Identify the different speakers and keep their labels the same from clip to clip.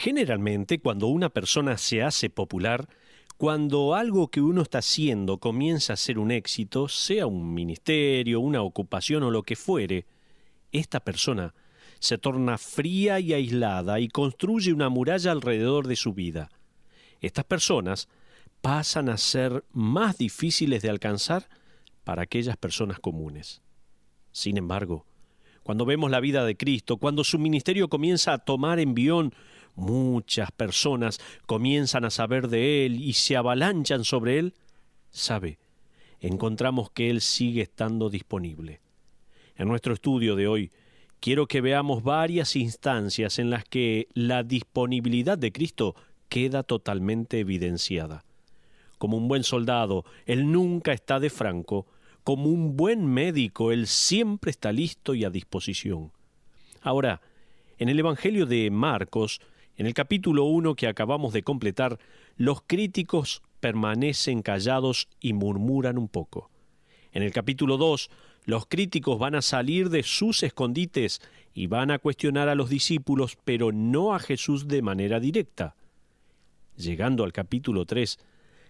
Speaker 1: Generalmente, cuando una persona se hace popular, cuando algo que uno está haciendo comienza a ser un éxito, sea un ministerio, una ocupación o lo que fuere, esta persona se torna fría y aislada y construye una muralla alrededor de su vida. Estas personas pasan a ser más difíciles de alcanzar para aquellas personas comunes. Sin embargo, cuando vemos la vida de Cristo, cuando su ministerio comienza a tomar envión, muchas personas comienzan a saber de Él y se avalanchan sobre Él. ¿Sabe? Encontramos que Él sigue estando disponible. En nuestro estudio de hoy, quiero que veamos varias instancias en las que la disponibilidad de Cristo queda totalmente evidenciada. Como un buen soldado, Él nunca está de franco. Como un buen médico, Él siempre está listo y a disposición. Ahora, en el Evangelio de Marcos, en el capítulo 1 que acabamos de completar, los críticos permanecen callados y murmuran un poco. En el capítulo 2, los críticos van a salir de sus escondites y van a cuestionar a los discípulos, pero no a Jesús de manera directa. Llegando al capítulo 3,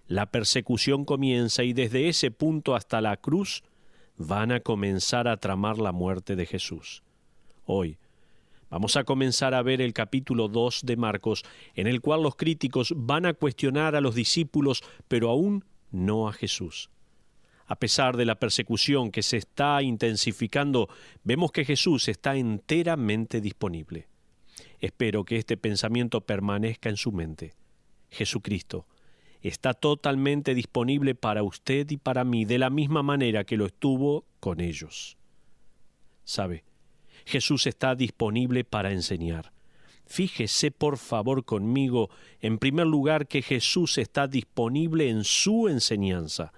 Speaker 1: la persecución comienza y desde ese punto hasta la cruz van a comenzar a tramar la muerte de Jesús. Hoy vamos a comenzar a ver el capítulo 2 de Marcos, en el cual los críticos van a cuestionar a los discípulos, pero aún no a Jesús. A pesar de la persecución que se está intensificando, vemos que Jesús está enteramente disponible. Espero que este pensamiento permanezca en su mente. Jesucristo está totalmente disponible para usted y para mí, de la misma manera que lo estuvo con ellos. ¿Sabe? Jesús está disponible para enseñar. Fíjese por favor conmigo, en primer lugar, que Jesús está disponible en su enseñanza.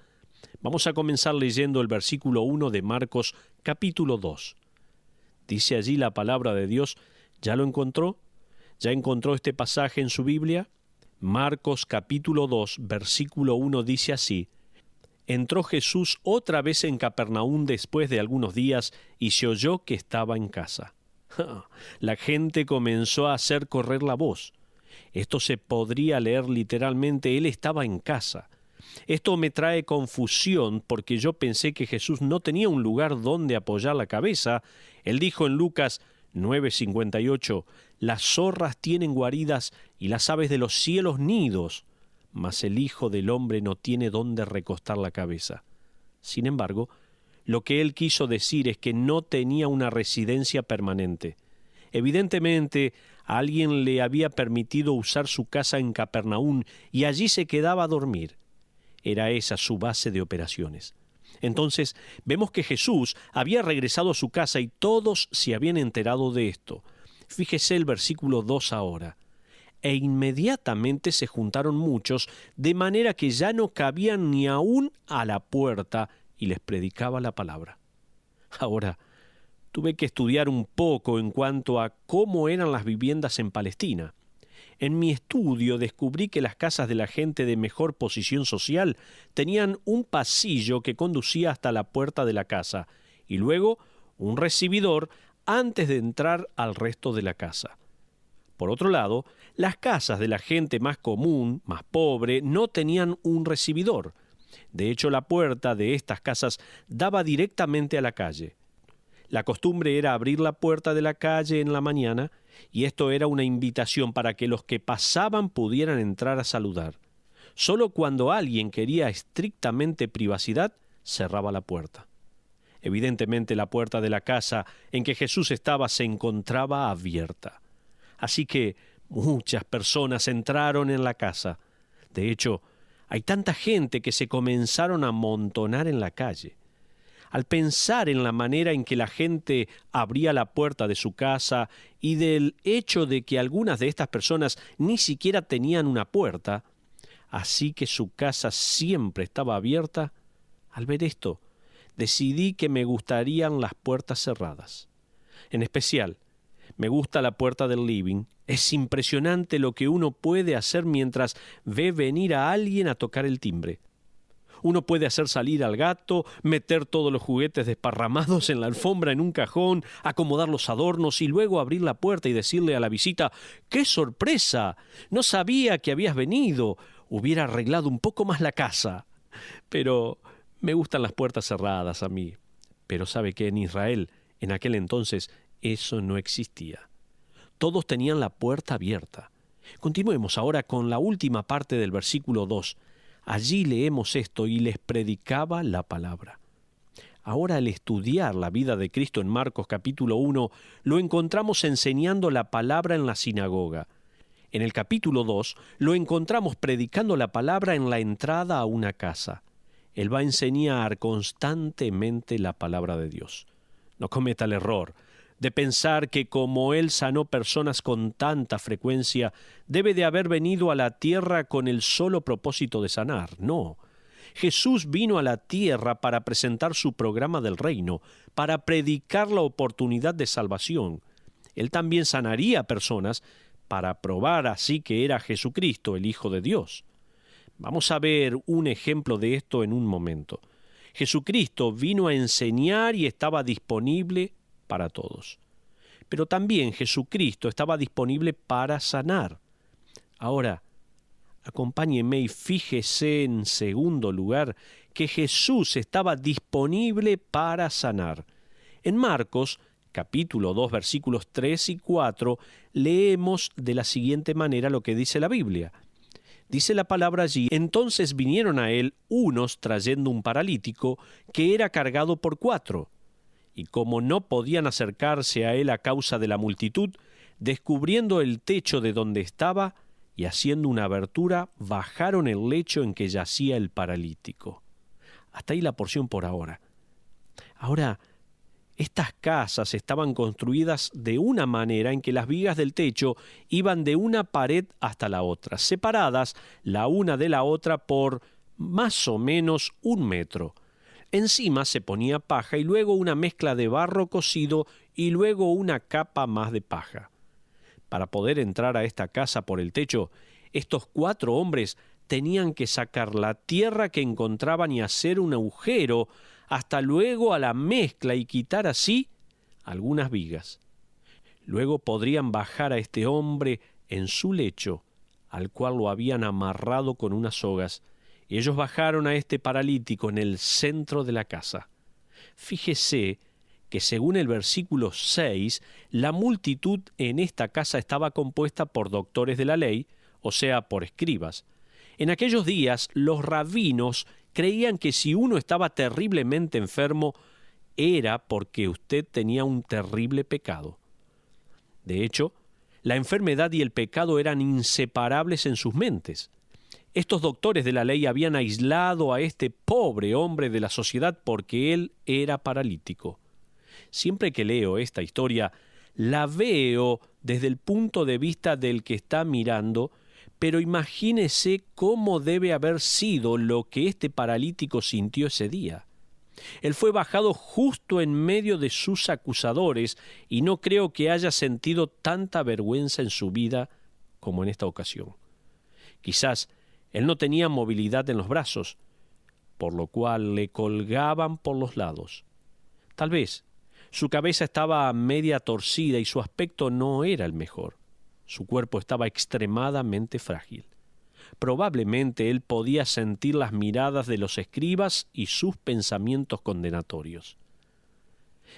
Speaker 1: Vamos a comenzar leyendo el versículo 1 de Marcos capítulo 2. Dice allí la palabra de Dios. ¿Ya lo encontró? ¿Ya encontró este pasaje en su Biblia? Marcos capítulo 2, versículo 1 dice así: Entró Jesús otra vez en Capernaum después de algunos días y se oyó que estaba en casa. La gente comenzó a hacer correr la voz. Esto se podría leer literalmente: Él estaba en casa. Esto me trae confusión porque yo pensé que Jesús no tenía un lugar donde apoyar la cabeza. Él dijo en Lucas 9:58, las zorras tienen guaridas y las aves de los cielos nidos, mas el Hijo del Hombre no tiene dónde recostar la cabeza. Sin embargo, lo que él quiso decir es que no tenía una residencia permanente. Evidentemente, alguien le había permitido usar su casa en Capernaum y allí se quedaba a dormir. Era esa su base de operaciones. Entonces, vemos que Jesús había regresado a su casa y todos se habían enterado de esto. Fíjese el versículo 2 ahora. E inmediatamente se juntaron muchos, de manera que ya no cabían ni aún a la puerta, y les predicaba la palabra. Ahora, tuve que estudiar un poco en cuanto a cómo eran las viviendas en Palestina. En mi estudio descubrí que las casas de la gente de mejor posición social tenían un pasillo que conducía hasta la puerta de la casa y luego un recibidor antes de entrar al resto de la casa. Por otro lado, las casas de la gente más común, más pobre, no tenían un recibidor. De hecho, la puerta de estas casas daba directamente a la calle. La costumbre era abrir la puerta de la calle en la mañana, y esto era una invitación para que los que pasaban pudieran entrar a saludar. Solo cuando alguien quería estrictamente privacidad, cerraba la puerta. Evidentemente, la puerta de la casa en que Jesús estaba se encontraba abierta. Así que muchas personas entraron en la casa. De hecho, hay tanta gente que se comenzaron a amontonar en la calle. Al pensar en la manera en que la gente abría la puerta de su casa y del hecho de que algunas de estas personas ni siquiera tenían una puerta, así que su casa siempre estaba abierta, al ver esto, decidí que me gustarían las puertas cerradas. En especial, me gusta la puerta del living. Es impresionante lo que uno puede hacer mientras ve venir a alguien a tocar el timbre. Uno puede hacer salir al gato, meter todos los juguetes desparramados en la alfombra en un cajón, acomodar los adornos y luego abrir la puerta y decirle a la visita: ¡qué sorpresa! No sabía que habías venido. Hubiera arreglado un poco más la casa. Pero me gustan las puertas cerradas a mí. Pero sabe que en Israel, en aquel entonces, eso no existía. Todos tenían la puerta abierta. Continuemos ahora con la última parte del versículo 2. Allí leemos esto: y les predicaba la palabra. Ahora, al estudiar la vida de Cristo en Marcos capítulo 1, lo encontramos enseñando la palabra en la sinagoga. En el capítulo 2 lo encontramos predicando la palabra en la entrada a una casa. Él va a enseñar constantemente la palabra de Dios. No cometa el error de pensar que como Él sanó personas con tanta frecuencia, debe de haber venido a la tierra con el solo propósito de sanar. No. Jesús vino a la tierra para presentar su programa del reino, para predicar la oportunidad de salvación. Él también sanaría personas para probar así que era Jesucristo, el Hijo de Dios. Vamos a ver un ejemplo de esto en un momento. Jesucristo vino a enseñar y estaba disponible para todos. Pero también Jesucristo estaba disponible para sanar. Ahora, acompáñeme y fíjese en segundo lugar que Jesús estaba disponible para sanar. En Marcos, capítulo 2, versículos 3 y 4, leemos de la siguiente manera lo que dice la Biblia. Dice la palabra allí: entonces vinieron a él unos trayendo un paralítico que era cargado por 4. Y como no podían acercarse a él a causa de la multitud, descubriendo el techo de donde estaba y haciendo una abertura, bajaron el lecho en que yacía el paralítico. Hasta ahí la porción por ahora. Ahora, estas casas estaban construidas de una manera en que las vigas del techo iban de una pared hasta la otra, separadas la una de la otra por más o menos 1 metro. Encima se ponía paja y luego una mezcla de barro cocido y luego una capa más de paja. Para poder entrar a esta casa por el techo, estos 4 hombres tenían que sacar la tierra que encontraban y hacer un agujero hasta luego a la mezcla y quitar así algunas vigas. Luego podrían bajar a este hombre en su lecho, al cual lo habían amarrado con unas sogas, y ellos bajaron a este paralítico en el centro de la casa. Fíjese que según el versículo 6, la multitud en esta casa estaba compuesta por doctores de la ley, o sea, por escribas. En aquellos días, los rabinos creían que si uno estaba terriblemente enfermo, era porque usted tenía un terrible pecado. De hecho, la enfermedad y el pecado eran inseparables en sus mentes. Estos doctores de la ley habían aislado a este pobre hombre de la sociedad porque él era paralítico. Siempre que leo esta historia, la veo desde el punto de vista del que está mirando, pero imagínese cómo debe haber sido lo que este paralítico sintió ese día. Él fue bajado justo en medio de sus acusadores y no creo que haya sentido tanta vergüenza en su vida como en esta ocasión. Quizás él no tenía movilidad en los brazos, por lo cual le colgaban por los lados. Tal vez su cabeza estaba media torcida y su aspecto no era el mejor. Su cuerpo estaba extremadamente frágil. Probablemente él podía sentir las miradas de los escribas y sus pensamientos condenatorios.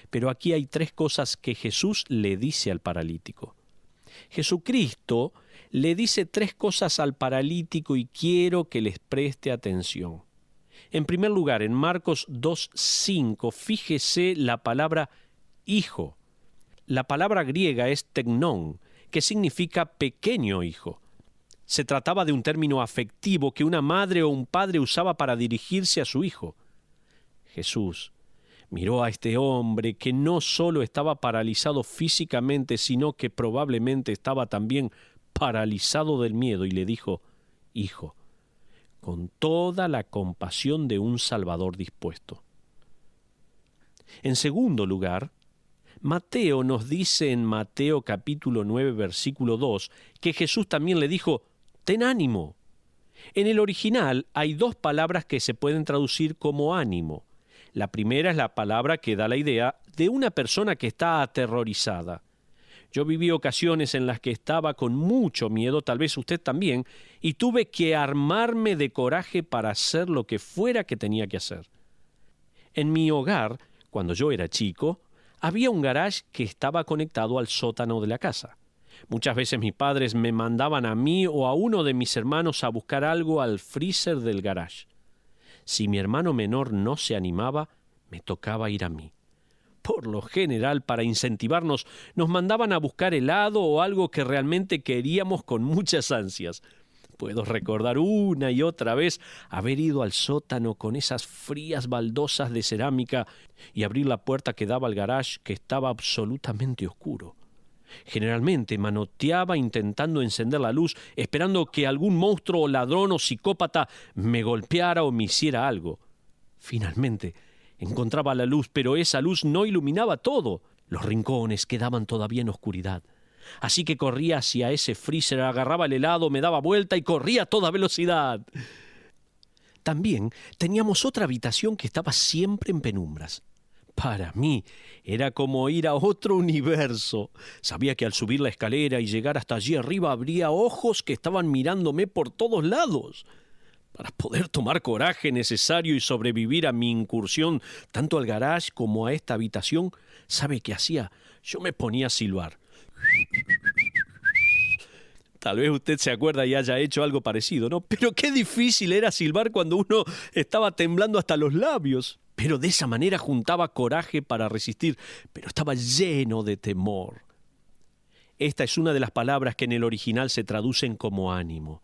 Speaker 1: Pero aquí hay 3 cosas que Jesús le dice al paralítico. Jesucristo le dice 3 cosas al paralítico y quiero que les preste atención. En primer lugar, en Marcos 2:5, fíjese la palabra hijo. La palabra griega es teknón, que significa pequeño hijo. Se trataba de un término afectivo que una madre o un padre usaba para dirigirse a su hijo. Jesús miró a este hombre que no solo estaba paralizado físicamente, sino que probablemente estaba también paralizado del miedo y le dijo: hijo, con toda la compasión de un Salvador dispuesto. En segundo lugar, Mateo nos dice en Mateo capítulo 9, versículo 2, que Jesús también le dijo: ten ánimo. En el original hay dos palabras que se pueden traducir como ánimo. La primera es la palabra que da la idea de una persona que está aterrorizada. Yo viví ocasiones en las que estaba con mucho miedo, tal vez usted también, y tuve que armarme de coraje para hacer lo que fuera que tenía que hacer. En mi hogar, cuando yo era chico, había un garage que estaba conectado al sótano de la casa. Muchas veces mis padres me mandaban a mí o a uno de mis hermanos a buscar algo al freezer del garage. Si mi hermano menor no se animaba, me tocaba ir a mí. Por lo general, para incentivarnos, nos mandaban a buscar helado o algo que realmente queríamos con muchas ansias. Puedo recordar una y otra vez haber ido al sótano con esas frías baldosas de cerámica y abrir la puerta que daba al garage, que estaba absolutamente oscuro. Generalmente manoteaba intentando encender la luz, esperando que algún monstruo, ladrón o psicópata me golpeara o me hiciera algo. Finalmente encontraba la luz, pero esa luz no iluminaba todo. Los rincones quedaban todavía en oscuridad. Así que corría hacia ese freezer, agarraba el helado, me daba vuelta y corría a toda velocidad. También teníamos otra habitación que estaba siempre en penumbras. Para mí era como ir a otro universo. Sabía que al subir la escalera y llegar hasta allí arriba habría ojos que estaban mirándome por todos lados. Para poder tomar coraje necesario y sobrevivir a mi incursión tanto al garage como a esta habitación, ¿sabe qué hacía? Yo me ponía a silbar. Tal vez usted se acuerda y haya hecho algo parecido, ¿no? Pero qué difícil era silbar cuando uno estaba temblando hasta los labios. Pero de esa manera juntaba coraje para resistir, pero estaba lleno de temor. Esta es una de las palabras que en el original se traducen como ánimo.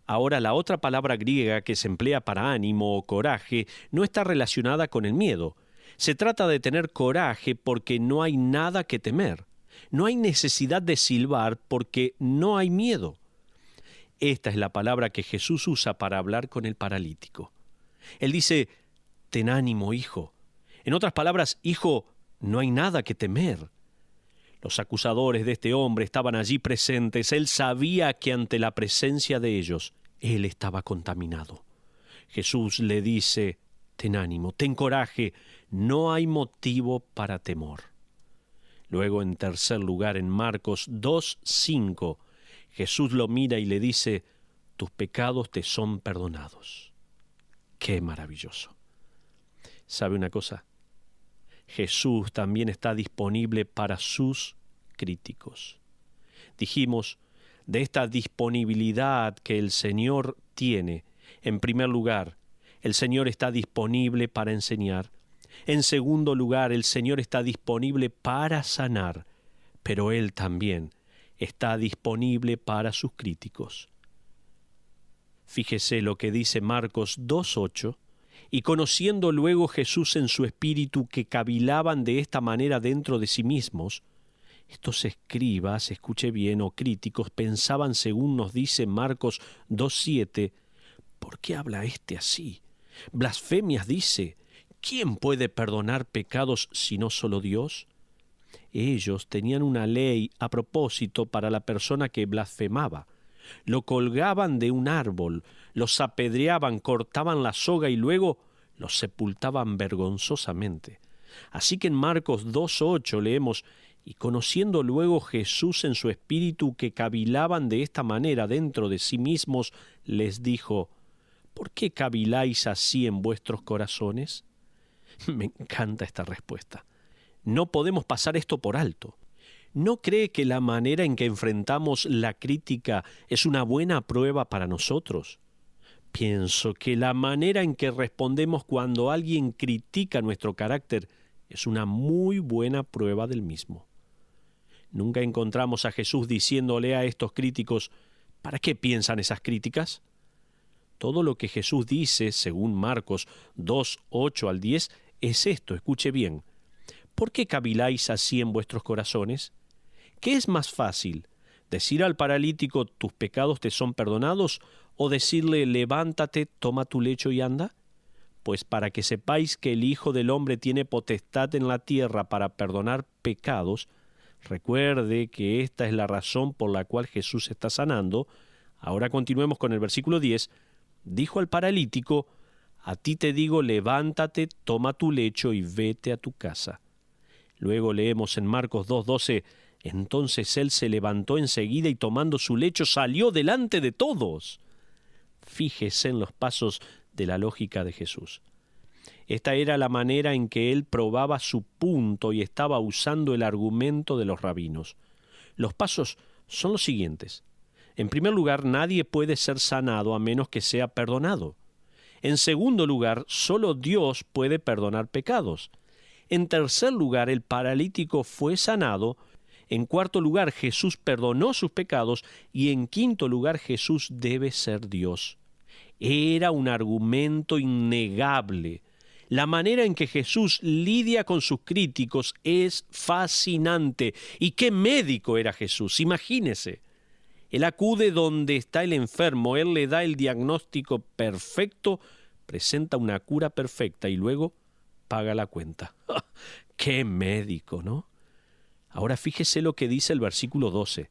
Speaker 1: Ahora, la otra palabra griega que se emplea para ánimo o coraje no está relacionada con el miedo. Se trata de tener coraje porque no hay nada que temer. No hay necesidad de silbar porque no hay miedo. Esta es la palabra que Jesús usa para hablar con el paralítico. Él dice: ten ánimo, hijo. En otras palabras, hijo, no hay nada que temer. Los acusadores de este hombre estaban allí presentes. Él sabía que ante la presencia de ellos, él estaba contaminado. Jesús le dice: ten ánimo, ten coraje, no hay motivo para temor. Luego, en tercer lugar, en Marcos 2:5, Jesús lo mira y le dice: tus pecados te son perdonados. ¡Qué maravilloso! ¿Sabe una cosa? Jesús también está disponible para sus críticos. Dijimos de esta disponibilidad que el Señor tiene. En primer lugar, el Señor está disponible para enseñar. En segundo lugar, el Señor está disponible para sanar, pero Él también está disponible para sus críticos. Fíjese lo que dice Marcos 2:8. Y conociendo luego Jesús en su espíritu que cavilaban de esta manera dentro de sí mismos, estos escribas, escuche bien, o críticos, pensaban, según nos dice Marcos 2:7, ¿por qué habla este así? Blasfemias dice. ¿Quién puede perdonar pecados sino solo Dios? Ellos tenían una ley a propósito para la persona que blasfemaba. Lo colgaban de un árbol, los apedreaban, cortaban la soga y luego los sepultaban vergonzosamente. Así que en Marcos 2:8 leemos: y conociendo luego Jesús en su espíritu que cavilaban de esta manera dentro de sí mismos, les dijo: ¿por qué caviláis así en vuestros corazones? Me encanta esta respuesta. No podemos pasar esto por alto. ¿No cree que la manera en que enfrentamos la crítica es una buena prueba para nosotros? Pienso que la manera en que respondemos cuando alguien critica nuestro carácter es una muy buena prueba del mismo. Nunca encontramos a Jesús diciéndole a estos críticos: ¿para qué piensan esas críticas? Todo lo que Jesús dice, según Marcos 2:8 al 10, es esto, escuche bien. ¿Por qué caviláis así en vuestros corazones? ¿Qué es más fácil, decir al paralítico: tus pecados te son perdonados, o decirle: levántate, toma tu lecho y anda? Pues para que sepáis que el Hijo del Hombre tiene potestad en la tierra para perdonar pecados, recuerde que esta es la razón por la cual Jesús está sanando, Ahora continuemos con el versículo 10. Dijo al paralítico: a ti te digo, levántate, toma tu lecho y vete a tu casa. Luego leemos en Marcos 2:12, entonces él se levantó enseguida y tomando su lecho salió delante de todos. Fíjese en los pasos de la lógica de Jesús. Esta era la manera en que él probaba su punto y estaba usando el argumento de los rabinos. Los pasos son los siguientes. En primer lugar, nadie puede ser sanado a menos que sea perdonado. En segundo lugar, solo Dios puede perdonar pecados. En tercer lugar, el paralítico fue sanado. En cuarto lugar, Jesús perdonó sus pecados. Y en quinto lugar, Jesús debe ser Dios. Era un argumento innegable. La manera en que Jesús lidia con sus críticos es fascinante. ¿Y qué médico era Jesús? Imagínese. Él acude donde está el enfermo, él le da el diagnóstico perfecto, presenta una cura perfecta y luego paga la cuenta. ¡Qué médico!, ¿no? Ahora fíjese lo que dice el versículo 12.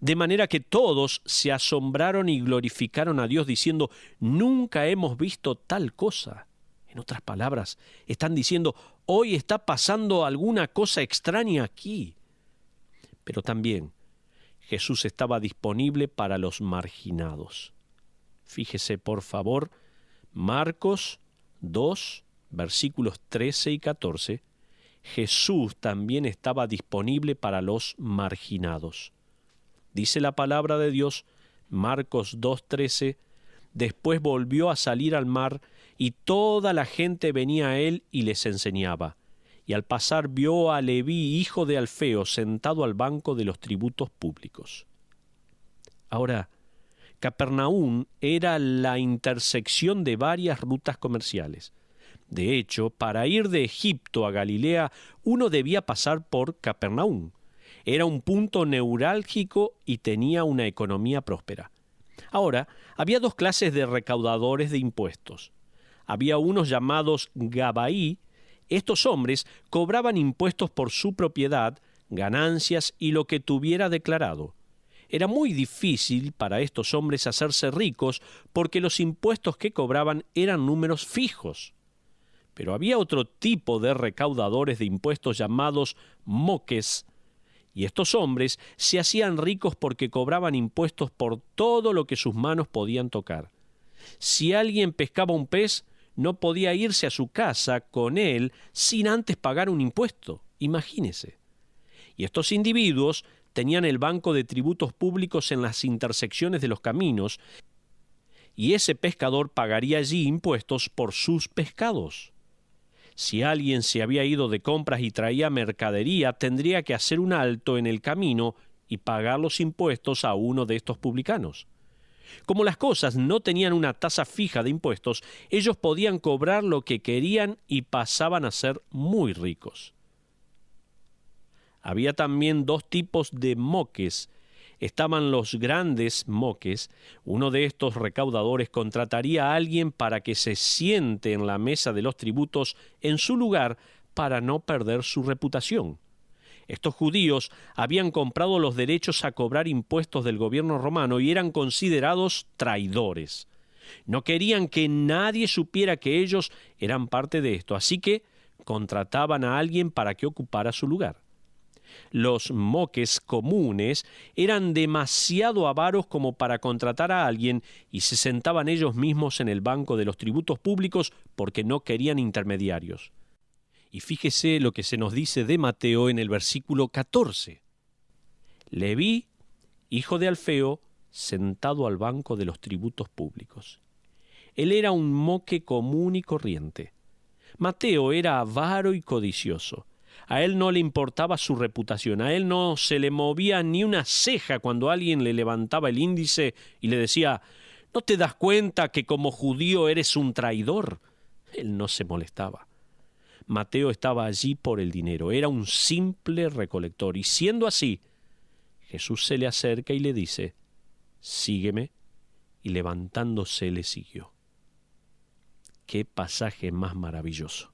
Speaker 1: De manera que todos se asombraron y glorificaron a Dios diciendo, nunca hemos visto tal cosa. En otras palabras, están diciendo, hoy está pasando alguna cosa extraña aquí. Pero también Jesús estaba disponible para los marginados. Fíjese, por favor, Marcos 2, versículos 13 y 14. Jesús también estaba disponible para los marginados. Dice la palabra de Dios, Marcos 2:13, después volvió a salir al mar y toda la gente venía a él y les enseñaba. Y al pasar vio a Leví, hijo de Alfeo, sentado al banco de los tributos públicos. Ahora, Capernaum era la intersección de varias rutas comerciales. De hecho, para ir de Egipto a Galilea, uno debía pasar por Capernaum. Era un punto neurálgico y tenía una economía próspera. Ahora, había dos clases de recaudadores de impuestos. Había unos llamados Gabaí. Estos hombres cobraban impuestos por su propiedad, ganancias y lo que tuviera declarado. Era muy difícil para estos hombres hacerse ricos porque los impuestos que cobraban eran números fijos. Pero había otro tipo de recaudadores de impuestos llamados moques, y estos hombres se hacían ricos porque cobraban impuestos por todo lo que sus manos podían tocar. Si alguien pescaba un pez, no podía irse a su casa con él sin antes pagar un impuesto. Imagínese. Y estos individuos tenían el banco de tributos públicos en las intersecciones de los caminos, y ese pescador pagaría allí impuestos por sus pescados. Si alguien se había ido de compras y traía mercadería, tendría que hacer un alto en el camino y pagar los impuestos a uno de estos publicanos. Como las cosas no tenían una tasa fija de impuestos, ellos podían cobrar lo que querían y pasaban a ser muy ricos. Había también dos tipos de moques. Estaban los grandes moques. Uno de estos recaudadores contrataría a alguien para que se siente en la mesa de los tributos en su lugar para no perder su reputación. Estos judíos habían comprado los derechos a cobrar impuestos del gobierno romano y eran considerados traidores. No querían que nadie supiera que ellos eran parte de esto, así que contrataban a alguien para que ocupara su lugar. Los moques comunes eran demasiado avaros como para contratar a alguien y se sentaban ellos mismos en el banco de los tributos públicos porque no querían intermediarios. Y fíjese lo que se nos dice de Mateo en el versículo 14. Leví, hijo de Alfeo, sentado al banco de los tributos públicos. Él era un moque común y corriente. Mateo era avaro y codicioso. A él no le importaba su reputación, a él no se le movía ni una ceja cuando alguien le levantaba el índice y le decía, ¿no te das cuenta que como judío eres un traidor? Él no se molestaba. Mateo estaba allí por el dinero, era un simple recolector, y siendo así, Jesús se le acerca y le dice, sígueme, y levantándose le siguió. ¡Qué pasaje más maravilloso!